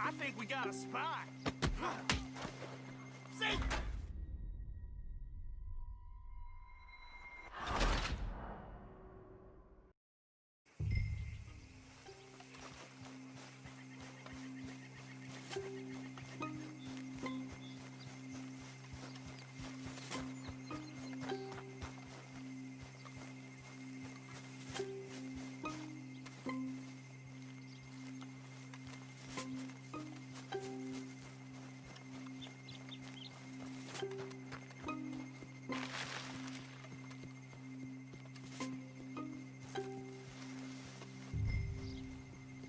I think we got a spy. See?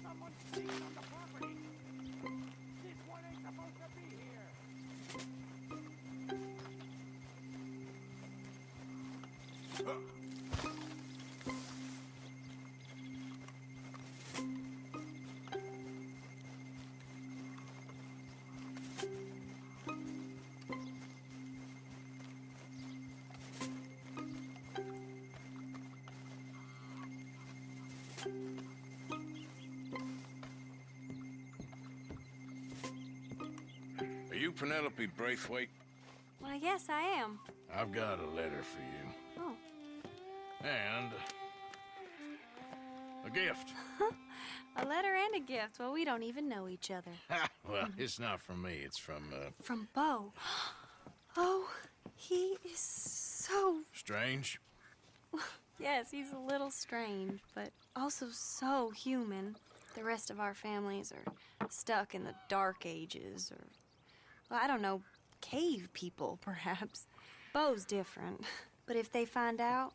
Someone's sneaking on the property. This one ain't supposed to be here. Are you Penelope Braithwaite? Well, yes, I am. I've got a letter for you. Oh. And a gift. A letter and a gift. Well, we don't even know each other. Well, it's not from me. It's from, From Bo. Oh, he is so... Strange. Yes, he's a little strange, but also so human. The rest of our families are stuck in the dark ages, or... Well, I don't know, cave people, perhaps. Bo's different. But if they find out,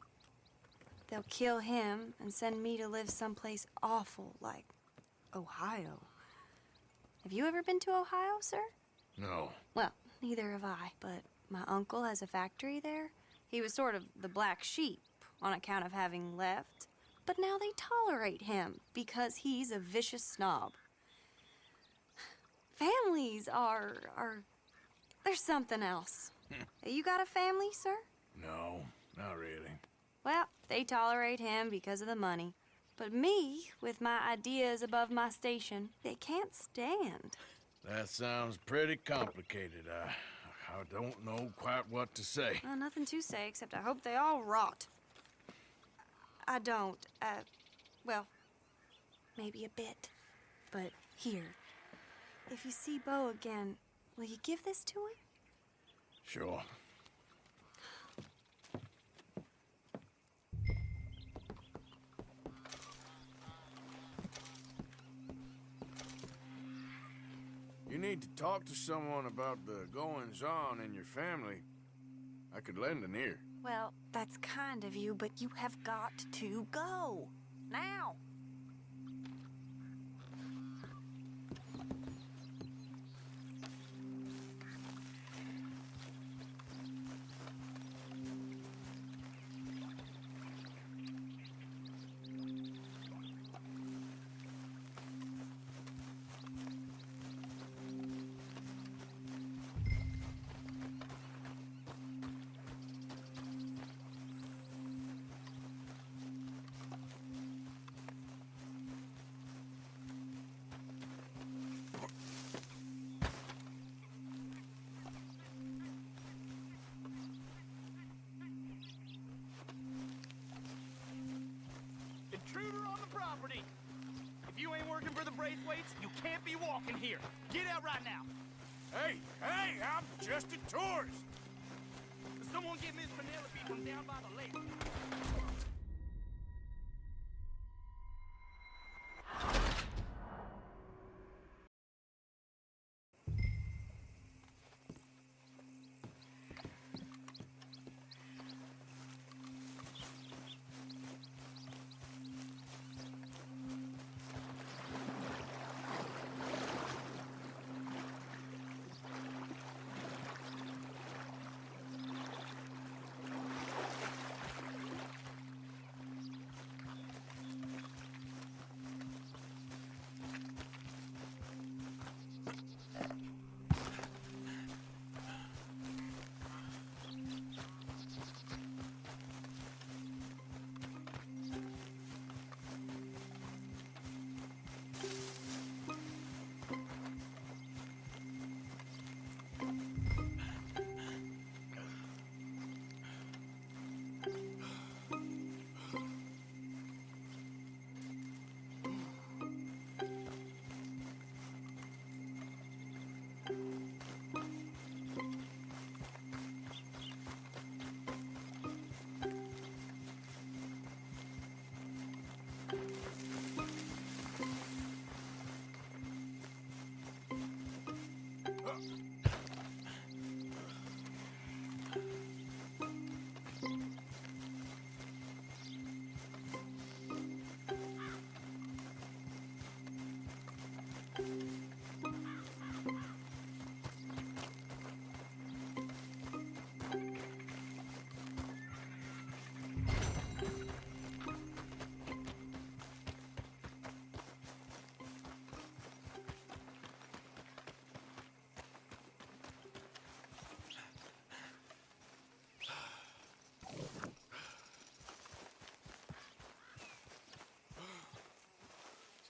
they'll kill him and send me to live someplace awful like Ohio. Have you ever been to Ohio, sir? No. Well, neither have I, but my uncle has a factory there. He was sort of the black sheep on account of having left, but now they tolerate him because he's a vicious snob. Families there's something else. You got a family, sir? No, not really. Well, they tolerate him because of the money. But me, with my ideas above my station, they can't stand. That sounds pretty complicated. I don't know quite what to say. Well, nothing to say, except I hope they all rot. I don't, well, maybe a bit. But here, if you see Bo again, will you give this to him? Sure. You need to talk to someone about the goings-on in your family. I could lend an ear. Well, that's kind of you, but you have got to go. Now. Intruder on the property. If you ain't working for the Braithwaites, you can't be walking here. Get out right now. Hey, I'm just a tourist. Someone get Miss Penelope from down by the lake.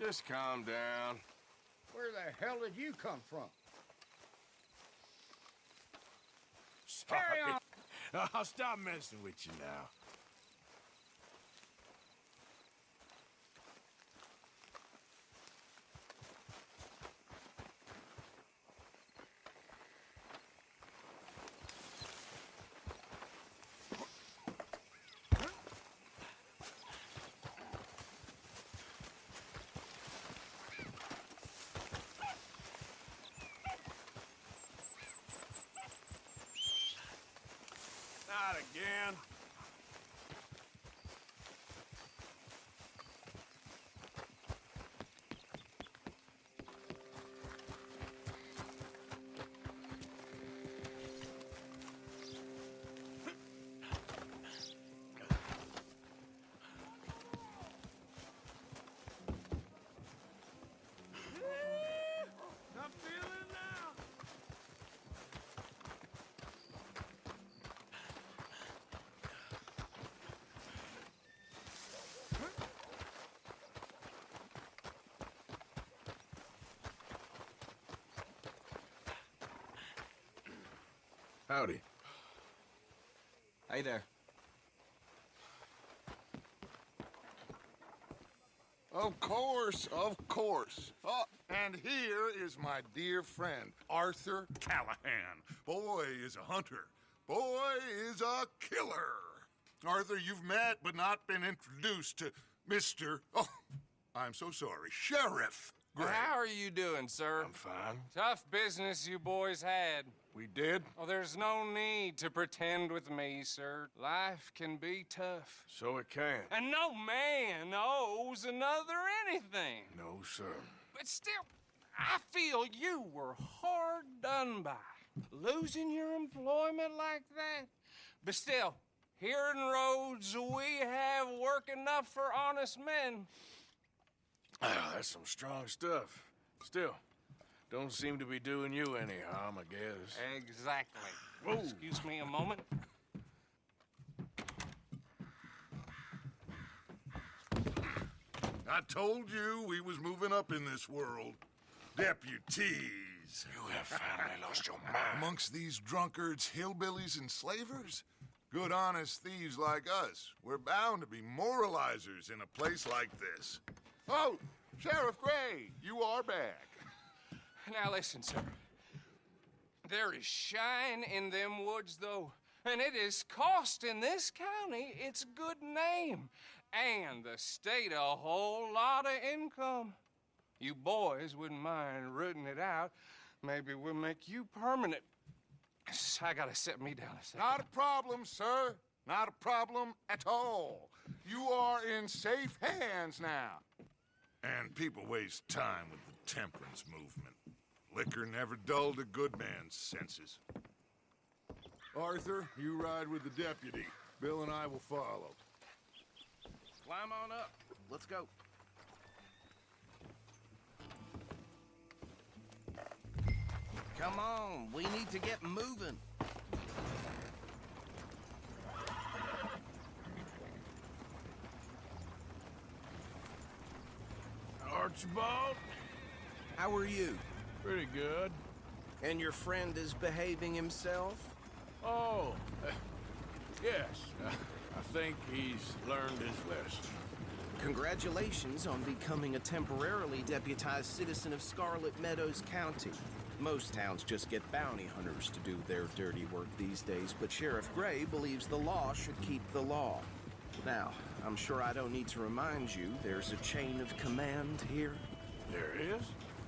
Just calm down. Where the hell did you come from? Carry on. I'll stop messing with you now. Not again. I'm feeling now. Howdy. Hey there. Of course, of course. Oh, and here is my dear friend, Arthur Callahan. Boy is a hunter. Boy is a killer. Arthur, you've met but not been introduced to Mr. Oh, I'm so sorry, Sheriff Gray. How are you doing, sir? I'm fine. Tough business you boys had. We did? Oh, there's no need to pretend with me, sir. Life can be tough. So it can. And no man owes another anything. No, sir. But still, I feel you were hard done by. Losing your employment like that. But still, here in Rhodes, we have work enough for honest men. Ah, that's some strong stuff. Still, don't seem to be doing you any harm, I guess. Exactly. Whoa. Excuse me a moment. I told you we was moving up in this world. Deputies. You have finally lost your mind. Amongst these drunkards, hillbillies, and slavers? Good honest thieves like us. We're bound to be moralizers in a place like this. Oh, Sheriff Gray, you are back. Now listen, sir. There is shine in them woods, though, and it is costing this county its good name and the state a whole lot of income. You boys wouldn't mind rooting it out. Maybe we'll make you permanent. I gotta set me down a second. Not a problem, sir. Not a problem at all. You are in safe hands now. And people waste time with the temperance movement. Liquor never dulled a good man's senses. Arthur, you ride with the deputy. Bill and I will follow. Climb on up. Let's go. Come on, we need to get moving. Archibald? How are you? Pretty good. And your friend is behaving himself? Oh, yes. I think he's learned his lesson. Congratulations on becoming a temporarily deputized citizen of Scarlet Meadows County. Most towns just get bounty hunters to do their dirty work these days, but Sheriff Gray believes the law should keep the law. Now, I'm sure I don't need to remind you there's a chain of command here. There is?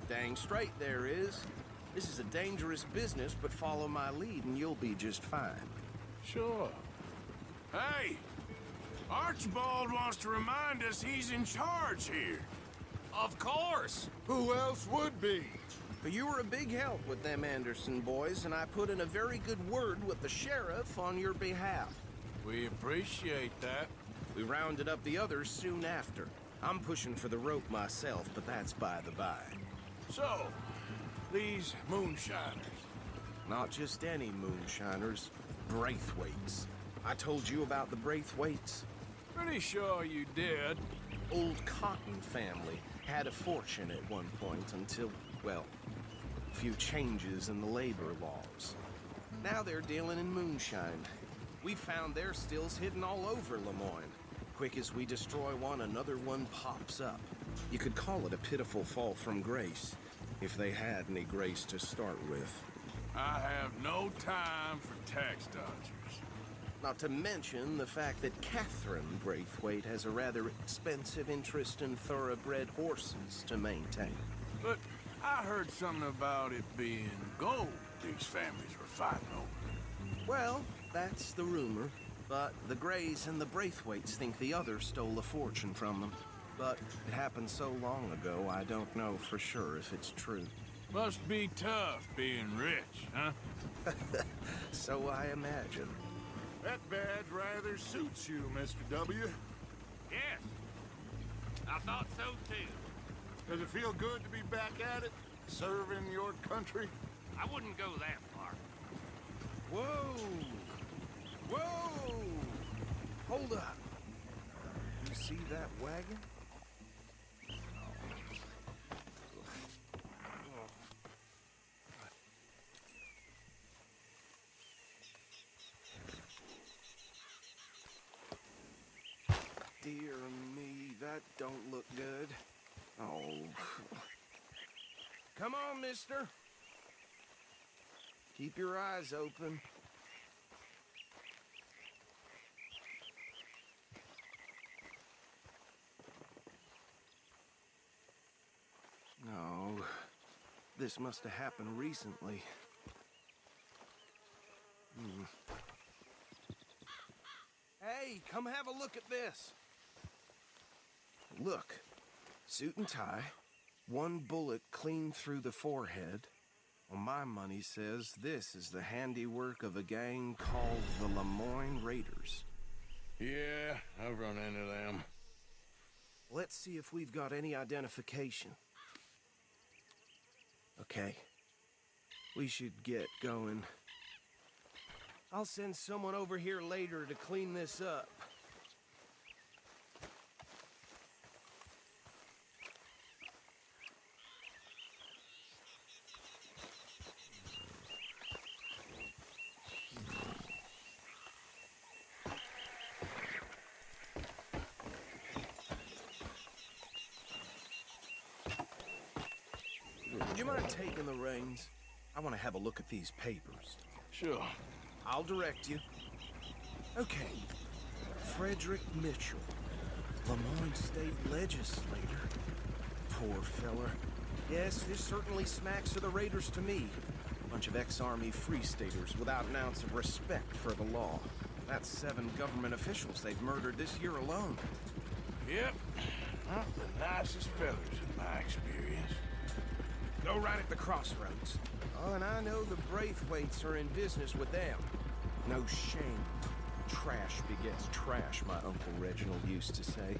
Dang straight there is. This is a dangerous business, but follow my lead and you'll be just fine. Sure. Hey! Archibald wants to remind us he's in charge here. Of course. Who else would be? But you were a big help with them Anderson boys, and I put in a very good word with the sheriff on your behalf. We appreciate that. We rounded up the others soon after. I'm pushing for the rope myself, but that's by the by. So, these moonshiners. Not just any moonshiners, Braithwaites. I told you about the Braithwaites. Pretty sure you did. Old Cotton family. Had a fortune at one point until, well, a few changes in the labor laws. Now they're dealing in moonshine. We found their stills hidden all over Lemoyne. Quick as we destroy one, another one pops up. You could call it a pitiful fall from grace, if they had any grace to start with. I have no time for tax dodgers. Not to mention the fact that Catherine Braithwaite has a rather expensive interest in thoroughbred horses to maintain. But I heard something about it being gold these families were fighting over. Well, that's the rumor. But the Greys and the Braithwaites think the other stole a fortune from them. But it happened so long ago, I don't know for sure if it's true. Must be tough being rich, huh? So I imagine. That badge rather suits you, Mr. W. Yes. I thought so too. Does it feel good to be back at it, serving your country? I wouldn't go that far. Whoa! Whoa! Hold up. You see that wagon? Dear me, that don't look good. Oh. Come on, mister. Keep your eyes open. No. This must have happened recently. Hey, come have a look at this. Look. Suit and tie. One bullet clean through the forehead. Well, my money says this is the handiwork of a gang called the Lemoyne Raiders. Yeah, I've run into them. Let's see if we've got any identification. Okay. We should get going. I'll send someone over here later to clean this up. Would you mind taking the reins? I want to have a look at these papers. Sure. I'll direct you. Okay. Frederick Mitchell, Lemoyne State Legislator. Poor feller. Yes, this certainly smacks of the Raiders to me. Bunch of ex-Army Free Staters without an ounce of respect for the law. That's 7 government officials they've murdered this year alone. Yep. Not the nicest fellas in my experience. Go right at the crossroads. Oh, and I know the Braithwaites are in business with them. No shame. Trash begets trash, my Uncle Reginald used to say.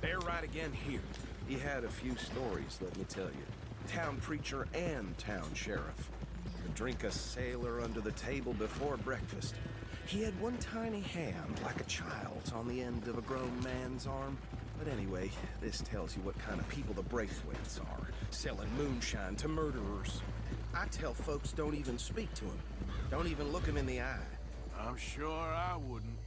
They're right again here. He had a few stories, let me tell you. Town preacher and town sheriff. Could drink a sailor under the table before breakfast. He had one tiny hand, like a child's, on the end of a grown man's arm. But anyway, this tells you what kind of people the Braithwaites are. Selling moonshine to murderers. I tell folks don't even speak to him. Don't even look him in the eye. I'm sure I wouldn't.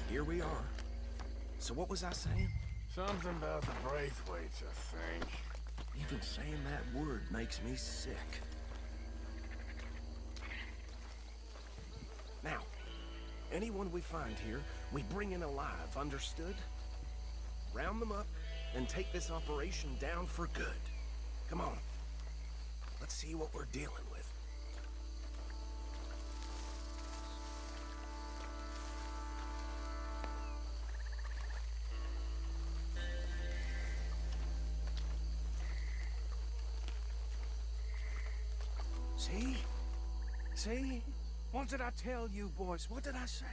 Here we are. So what was I saying? Something about the Braithwaites, I think. Even saying that word makes me sick. Now, anyone we find here, we bring in alive, understood? Round them up, and take this operation down for good. Come on. Let's see what we're dealing with. See? See? What did I tell you, boys? What did I say?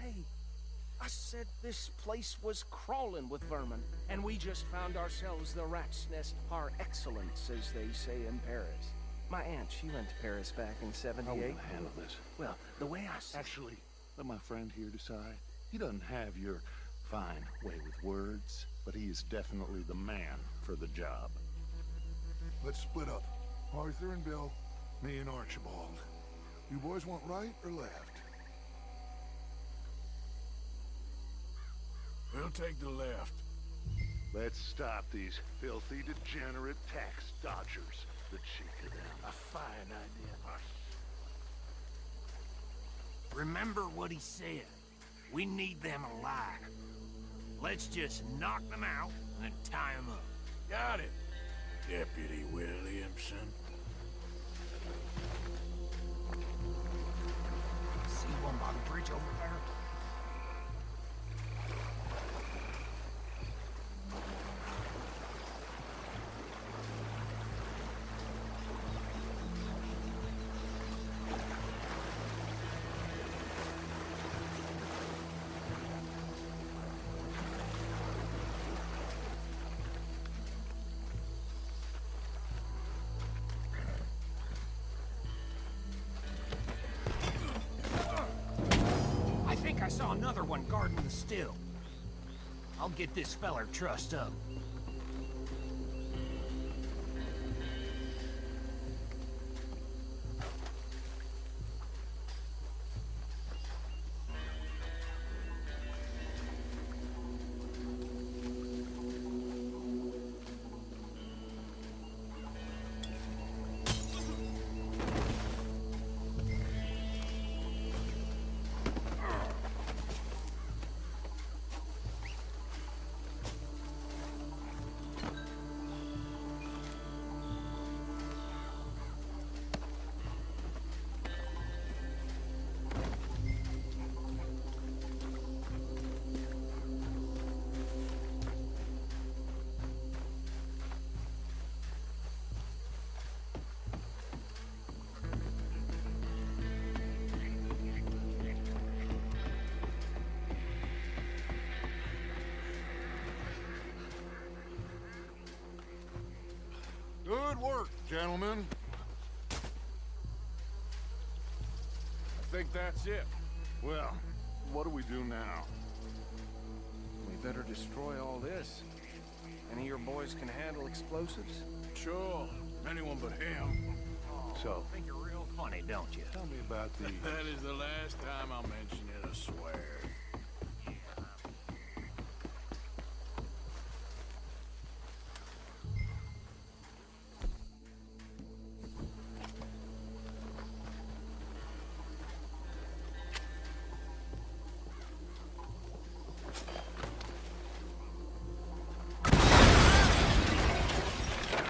I said this place was crawling with vermin, and we just found ourselves the rat's nest par excellence, as they say in Paris. My aunt, she went to Paris back in How '78. we gonna handle this? Well, the way I see Actually, let my friend here decide. He doesn't have your fine way with words, but he is definitely the man for the job. Let's split up. Arthur and Bill, me and Archibald. You boys want right or left? We'll take the left. Let's stop these filthy, degenerate tax dodgers. The cheek of them. A fine idea. Remember what he said. We need them alive. Let's just knock them out and tie them up. Got it, Deputy Williamson. See one by the bridge over there? I think I saw another one guarding the still. I'll get this feller trussed up. Good work, gentlemen. I think that's it. Well, what do we do now? we better destroy all this. Any of your boys can handle explosives? Sure, anyone but him. So, Think you're real funny, don't you? tell me about these. That is the last time I'll mention it, I swear.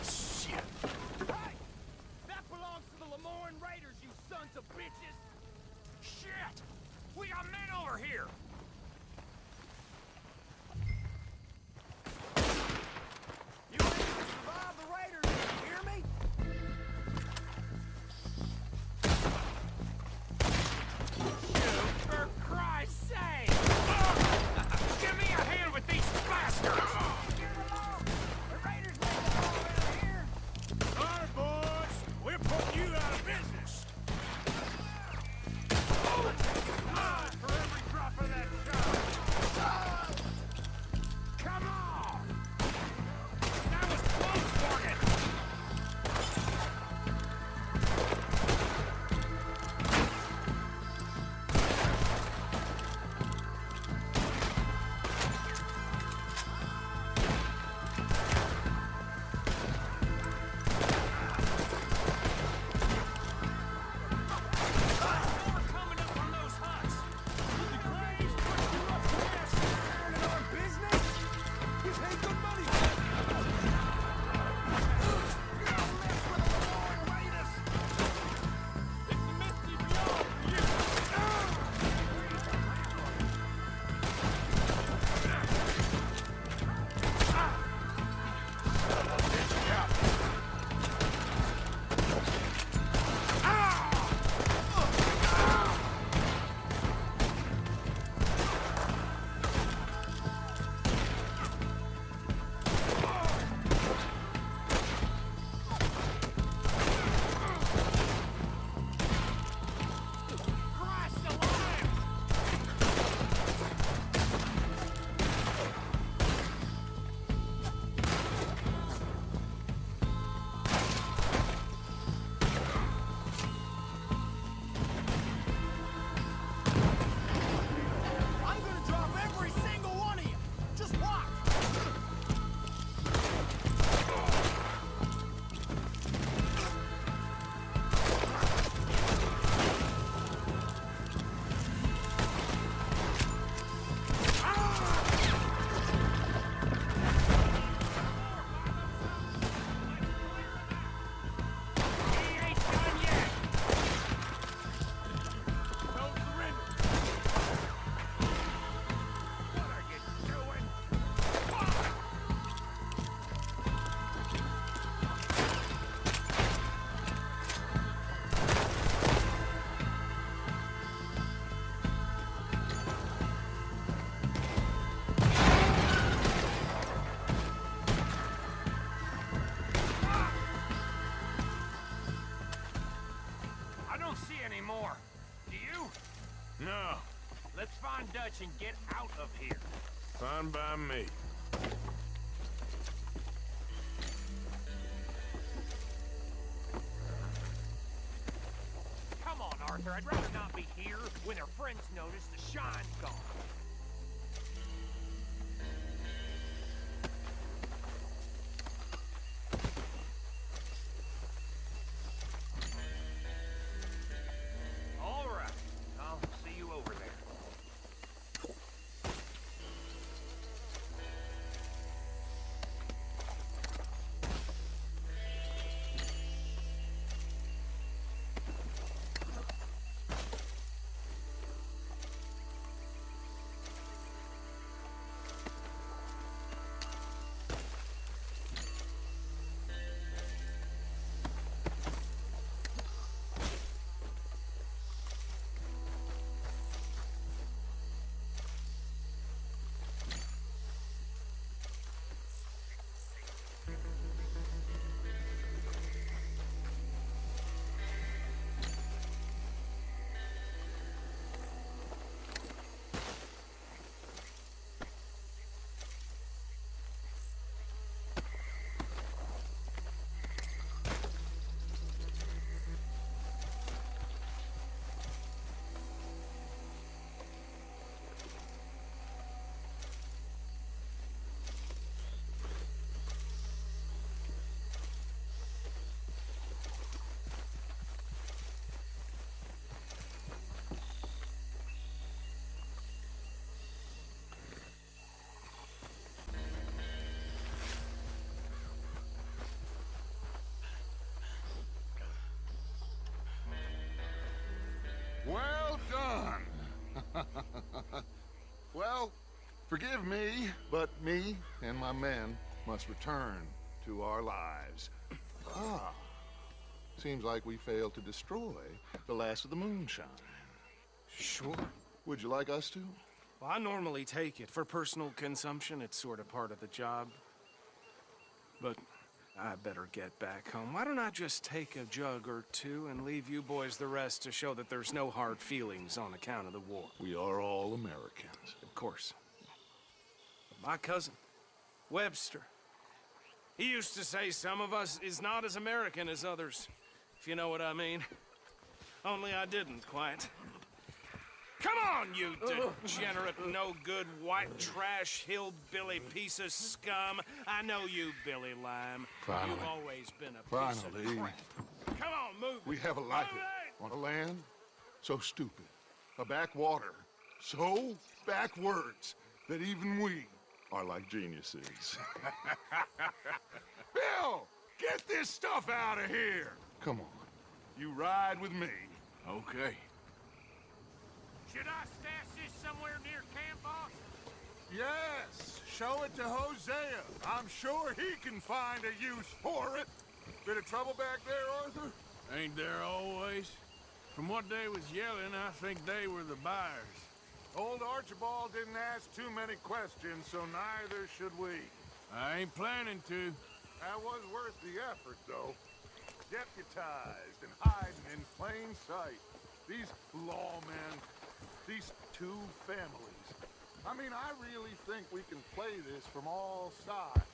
Shit. Hey! That belongs to the Lemoyne Raiders, you sons of bitches! Shit! We got men over here! Dutch and get out of here. Fine by me. Come on, Arthur. I'd rather not be here when their friends notice the shine's gone. All right. I'll see you over there. Well done. Well, forgive me, but me and my men must return to our lives. Ah, seems like we failed to destroy the last of the moonshine. Sure. Would you like us to? Well, I normally take it. For personal consumption, it's sort of part of the job. But I better get back home. Why don't I just take a jug or two and leave you boys the rest to show that there's no hard feelings on account of the war? We are all Americans. Of course. But my cousin, Webster, he used to say some of us is not as American as others, if you know what I mean. Only I didn't quite. Come on, you degenerate, no-good, white trash, hillbilly piece of scum. I know you, Billy Lime. Finally. You've always been a piece of Finally. crap. Come on, move it. We have a life Move it! on a land so stupid, a backwater so backwards that even we are like geniuses. Bill, get this stuff out of here. Come on, you ride with me. Okay. Should I stash this somewhere near camp, boss? Yes, show it to Hosea. I'm sure he can find a use for it. Bit of trouble back there, Arthur? Ain't there always? From what they was yelling, I think they were the buyers. Old Archibald didn't ask too many questions, so neither should we. I ain't planning to. That was worth the effort, though. Deputized and hiding in plain sight. These lawmen, these two families. I mean, I really think we can play this from all sides.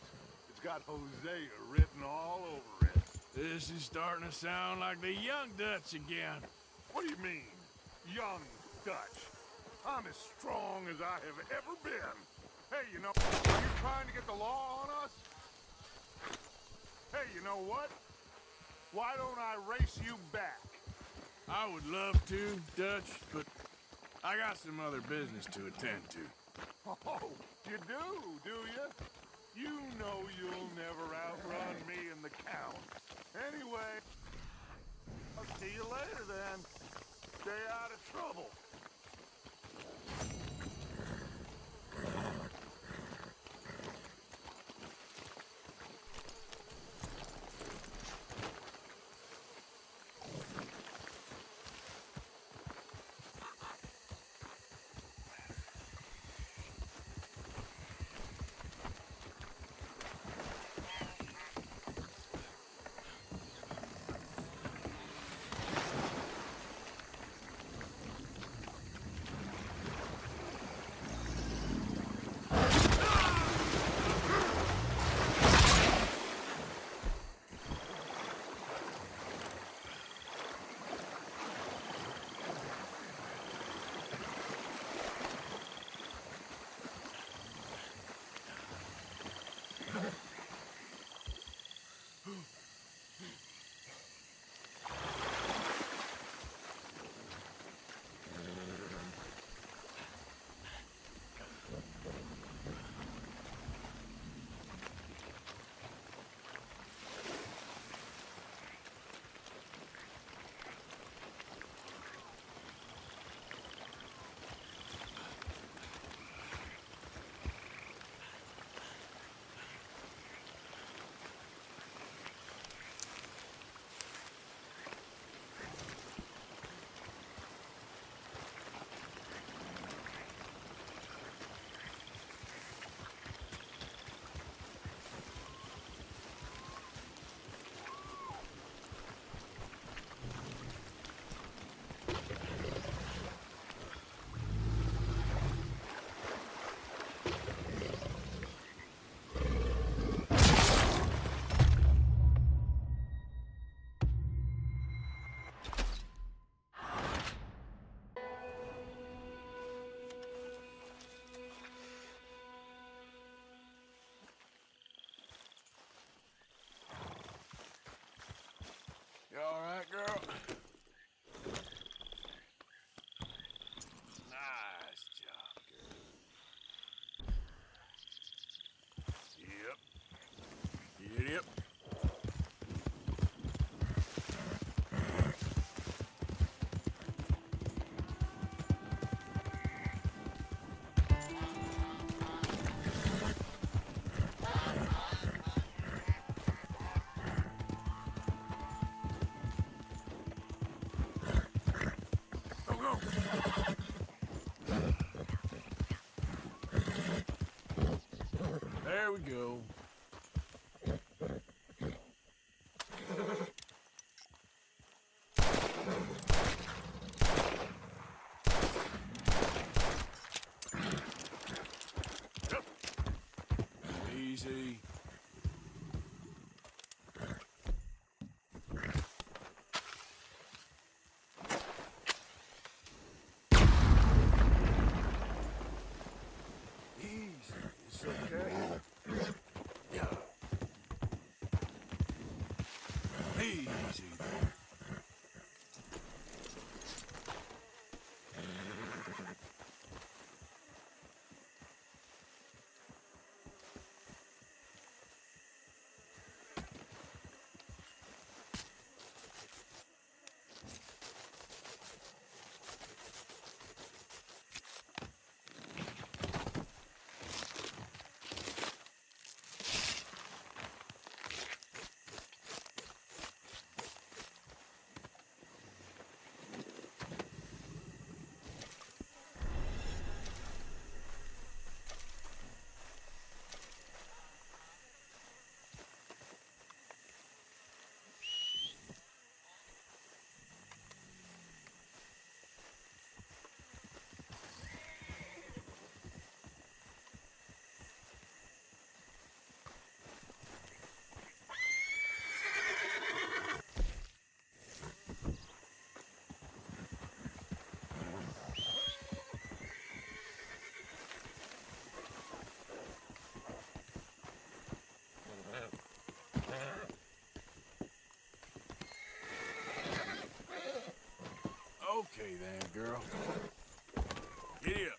It's got Hosea written all over it. This is starting to sound like the Young Dutch again. What do you mean, young Dutch? I'm as strong as I have ever been. Hey, you know, are you trying to get the law on us? Hey, you know what? Why don't I race you back? I would love to, Dutch, but I got some other business to attend to. Oh, you do you? You know you'll never outrun me and the Count. Anyway, I'll see you later then. Stay out of trouble. Giddy up. Go, go. There we go. Yep. Easy. Easy. It's okay. Yeah. Easy there. Okay then, girl. Giddy up.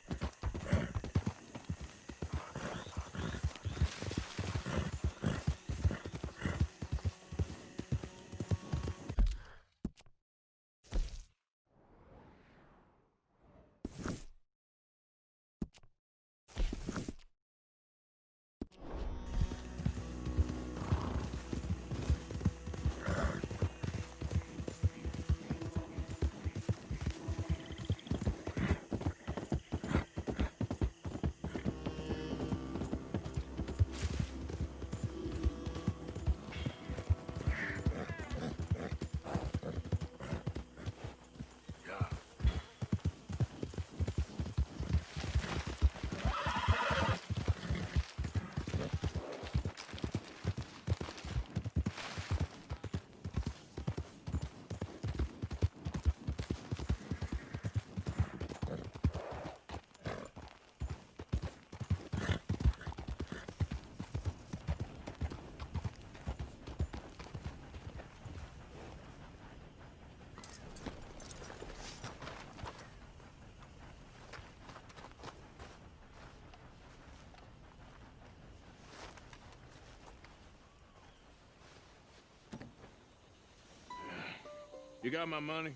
You got my money?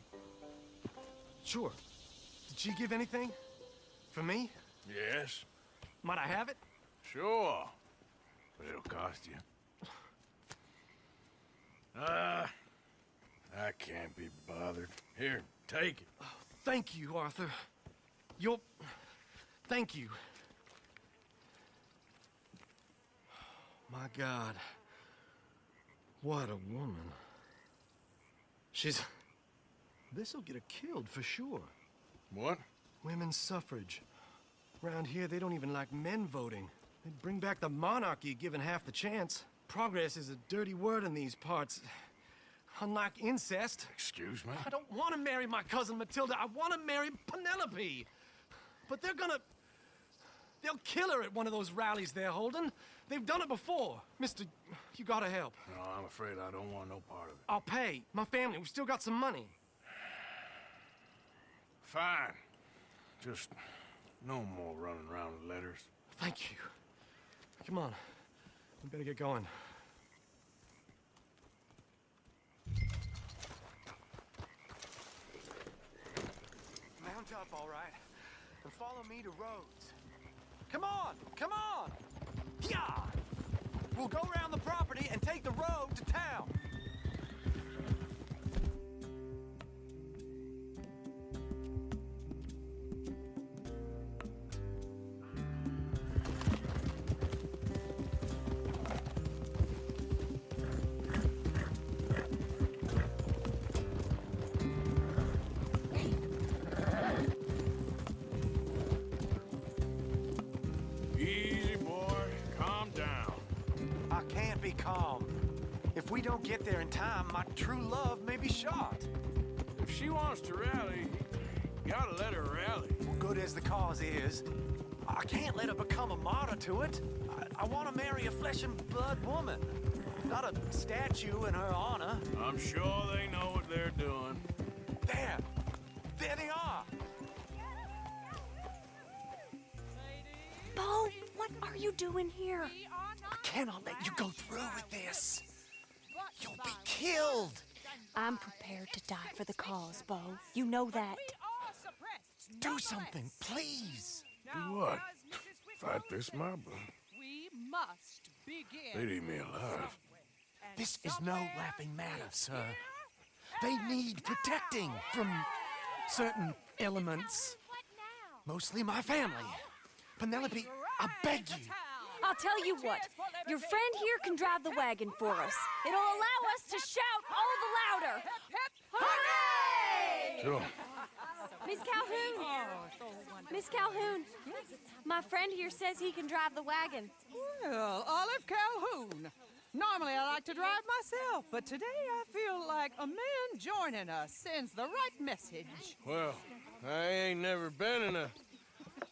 Sure. Did she give anything? For me? Yes. Might I have it? Sure. But it'll cost you. I can't be bothered. Here, take it. Thank you, Arthur. Thank you. My God. What a woman. This'll get her killed for sure. What? Women's suffrage. Around here, they don't even like men voting. They'd bring back the monarchy given half the chance. Progress is a dirty word in these parts. Unlike incest. Excuse me? I don't want to marry my cousin Matilda. I want to marry Penelope. But they'll kill her at one of those rallies they're holding. They've done it before. Mister, you gotta help. No, I'm afraid I don't want no part of it. I'll pay. My family, we've still got some money. Fine. Just no more running around with letters. Thank you. Come on. We better get going. Mount up, all right, and follow me to Rhodes. Come on, come on! Yeah! We'll go around the property and take the road to town. Easy, boy. Calm down. I can't be calm. If we don't get there in time, my true love may be shot. If she wants to rally, you gotta let her rally. Well, good as the cause is, I can't let her become a martyr to it. I want to marry a flesh and blood woman, not a statue in her honor. I'm sure they know what they're doing. There! There they are! Bo, what are you doing here? I cannot let you go through with this. You'll be killed. I'm prepared to die for the cause, Bo. You know that. Do something, please. Do what? Fight this mob? We must begin. They'd eat me alive. This is no laughing matter, sir. They need protecting from certain elements. Mostly my family. Penelope, I beg you. I'll tell you what. Your friend here can drive the wagon for us. It'll allow us to shout all the louder. Hooray! Sure. Miss Calhoun! Miss Calhoun! My friend here says he can drive the wagon. Well, Olive Calhoun. Normally I like to drive myself, but today I feel like a man joining us sends the right message. Well, I ain't never been in a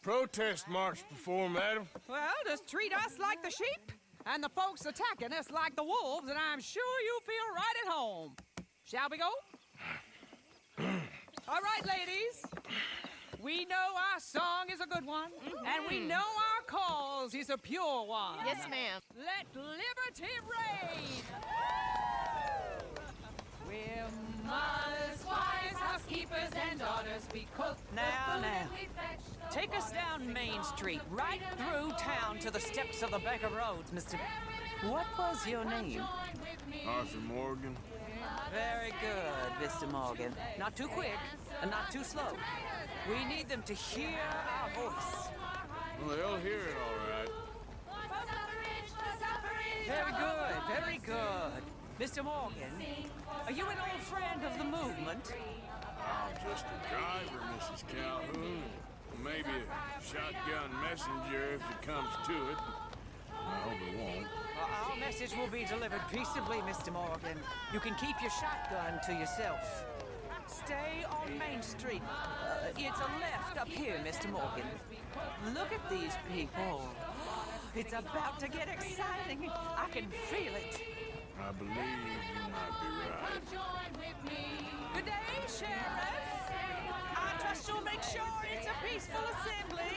protest march before, madam. Well, just treat us like the sheep, and the folks attacking us like the wolves, and I'm sure you feel right at home. Shall we go? All right, ladies. We know our song is a good one, and we know our cause is a pure one. Yes, ma'am. Let liberty reign! We're mothers, wives, housekeepers, and daughters. We cook Now. Take us down Main Street, right through town to the steps of the Baker Roads, Mr. What was your name? Arthur Morgan. Very good, Mr. Morgan. Not too quick and not too slow. We need them to hear our voice. Well, they'll hear it all right. Very good, very good. Mr. Morgan, are you an old friend of the movement? I'm just a driver, Mrs. Calhoun. Maybe a shotgun messenger if it comes to it. I hope it won't. Our message will be delivered peaceably, Mr. Morgan. You can keep your shotgun to yourself. Stay on Main Street. It's a left up here, Mr. Morgan. Look at these people. It's about to get exciting. I can feel it. I believe you might be right. Good day, Sheriff. I trust you'll make sure it's a peaceful assembly.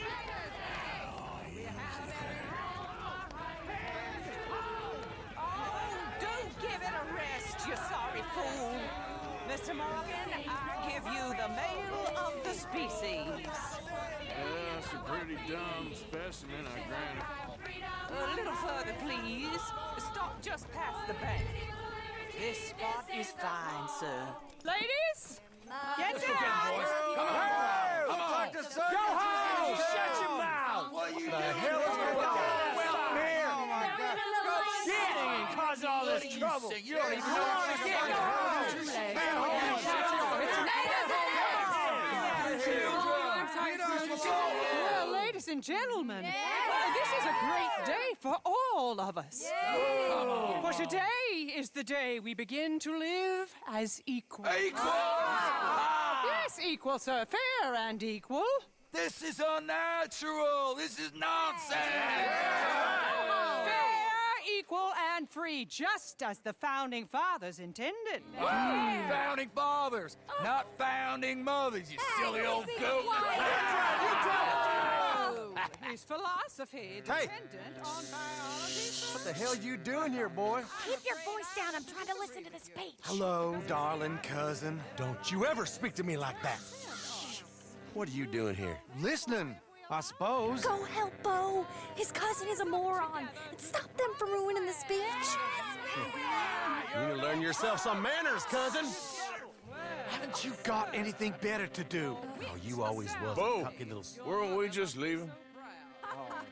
Oh, do give it a rest, you sorry fool. Mr. Morgan, I give you the male of the species. That's a pretty dumb specimen, I grant it. A little further, please. Stop just past the bank. This spot is fine, sir. Ladies, get down! Come on! Go home! Shut your mouth! What are you doing? The hell is going on here? Oh my God! Shit! And causing all this trouble. You don't even know what's going Well, ladies and gentlemen, this is a great day for all of us. For today is the day we begin to live as equals. Equal? Yes, equal, sir. Fair and equal. This is unnatural. This is nonsense. Fair, equal, and free, just as the Founding Fathers intended. Founding fathers, not founding mothers, you silly old goat. His philosophy dependent on biology. What the hell you doing here, boy? Keep your voice down. I'm trying to listen to the speech. Hello, darling cousin. Don't you ever speak to me like that. What are you doing here? Listening, I suppose. Go help Bo. His cousin is a moron. And stop them from ruining the speech. You need to learn yourself some manners, cousin. Haven't you got anything better to do? Oh, you always was Bo, a cocky little... weren't we just leaving?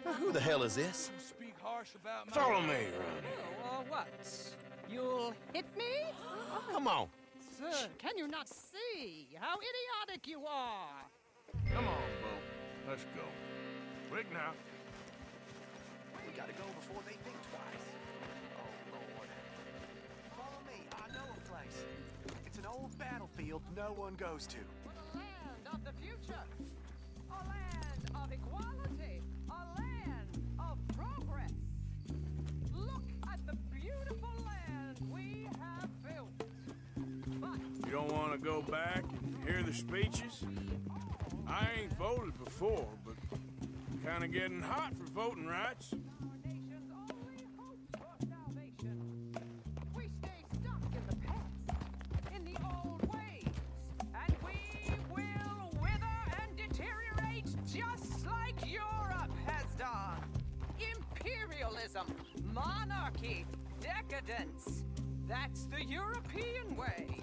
Who the hell is this? Follow me, Ronnie. What? You'll hit me? Come on. Sir, can you not see how idiotic you are? Come on, Bo. Let's go. Quick now. We gotta go before they think twice. Oh, Lord. Follow me. I know a place. It's an old battlefield no one goes to. A land of the future. A land of equality. A land of progress. Look at the beautiful land we have built. But You don't want to go back and hear the speeches? I ain't voted before, but kind of getting hot for voting rights. our nation's only hope for salvation. We stay stuck in the past, in the old ways, and we will wither and deteriorate just like Europe has done. Imperialism, monarchy, decadence. That's the European way.